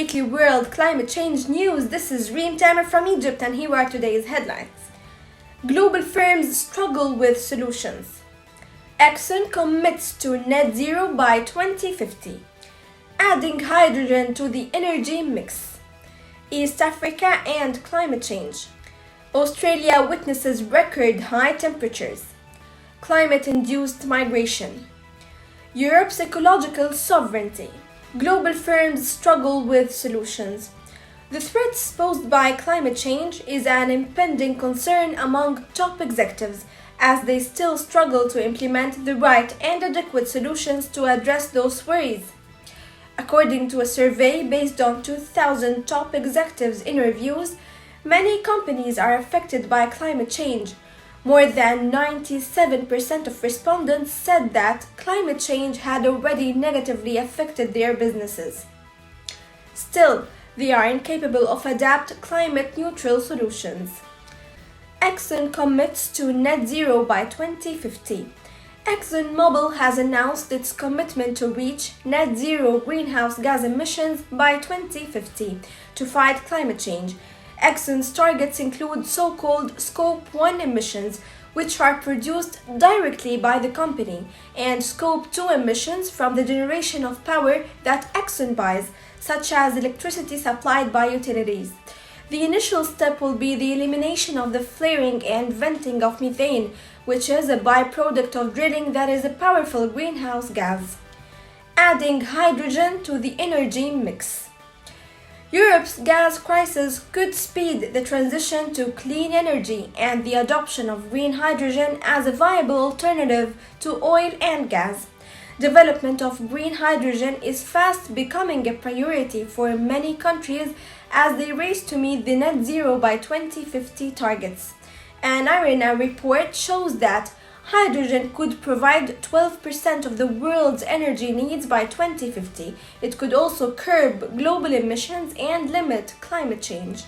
weekly world climate change news. This is Reem Tamer from Egypt, and here are today's headlines. Global firms struggle with solutions. Exxon commits to net zero by 2050. Adding hydrogen to the energy mix. East Africa and climate change. Australia witnesses record high temperatures. Climate-induced migration. Europe's ecological sovereignty. Global firms struggle with solutions. The threats posed by climate change is an impending concern among top executives as they still struggle to implement the right and adequate solutions to address those worries. According to a survey based on 2,000 top executives' interviews, many companies are affected by climate change. More than 97% of respondents said that climate change had already negatively affected their businesses. Still, they are incapable of adapting climate-neutral solutions. Exxon commits to net zero by 2050. ExxonMobil has announced its commitment to reach net zero greenhouse gas emissions by 2050 to fight climate change. Exxon's targets include so-called Scope 1 emissions, which are produced directly by the company, and Scope 2 emissions from the generation of power that Exxon buys, such as electricity supplied by utilities. The initial step will be the elimination of the flaring and venting of methane, which is a byproduct of drilling that is a powerful greenhouse gas. Adding hydrogen to the energy mix. Europe's gas crisis could speed the transition to clean energy and the adoption of green hydrogen as a viable alternative to oil and gas. Development of green hydrogen is fast becoming a priority for many countries as they race to meet the net zero by 2050 targets. An IRENA report shows that hydrogen could provide 12% of the world's energy needs by 2050. It could also curb global emissions and limit climate change.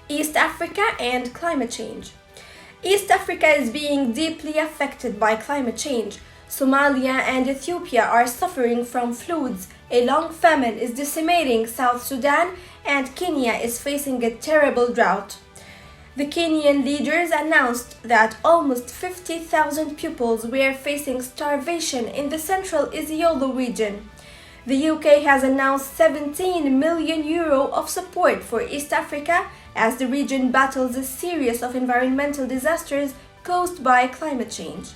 East Africa and climate change. East Africa is being deeply affected by climate change. Somalia and Ethiopia are suffering from floods. A long famine is decimating South Sudan, and Kenya is facing a terrible drought. The Kenyan leaders announced that almost 50,000 pupils were facing starvation in the central Isiolo region. The UK has announced €17 million of support for East Africa as the region battles a series of environmental disasters caused by climate change.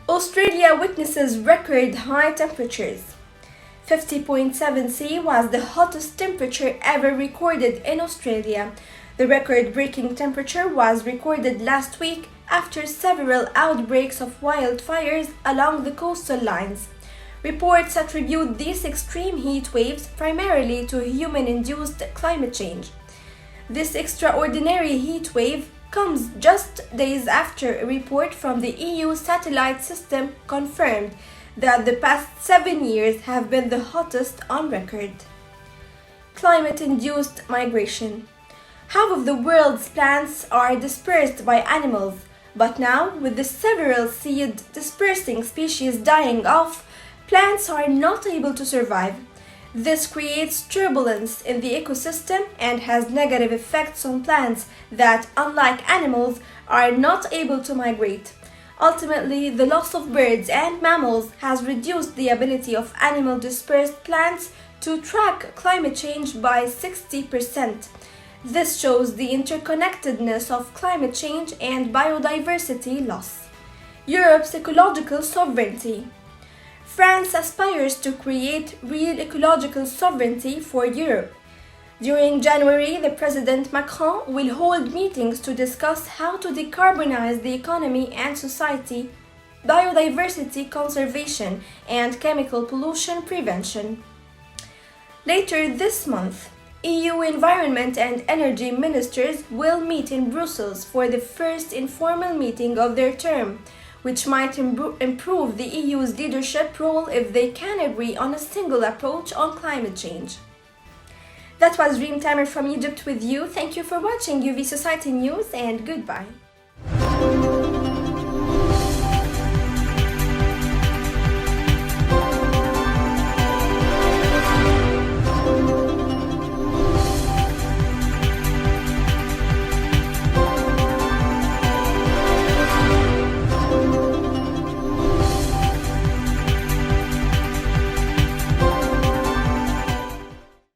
Australia witnesses record high temperatures. 50.7 C was the hottest temperature ever recorded in Australia. The record-breaking temperature was recorded last week after several outbreaks of wildfires along the coastal lines. Reports attribute these extreme heat waves primarily to human-induced climate change. This extraordinary heat wave comes just days after a report from the EU satellite system confirmed that the past 7 years have been the hottest on record. Climate-induced migration. Half of the world's plants are dispersed by animals, but now, with the several seed-dispersing species dying off, plants are not able to survive. This creates turbulence in the ecosystem and has negative effects on plants that, unlike animals, are not able to migrate. Ultimately, the loss of birds and mammals has reduced the ability of animal-dispersed plants to track climate change by 60%. This shows the interconnectedness of climate change and biodiversity loss. Europe's ecological sovereignty. France aspires to create real ecological sovereignty for Europe. During January, the President Macron will hold meetings to discuss how to decarbonize the economy and society, biodiversity conservation, and chemical pollution prevention. Later this month, EU Environment and Energy Ministers will meet in Brussels for the first informal meeting of their term, which might improve the EU's leadership role if they can agree on a single approach on climate change. That was Reem Tamer from Egypt with you. Thank you for watching UV Society News, and goodbye.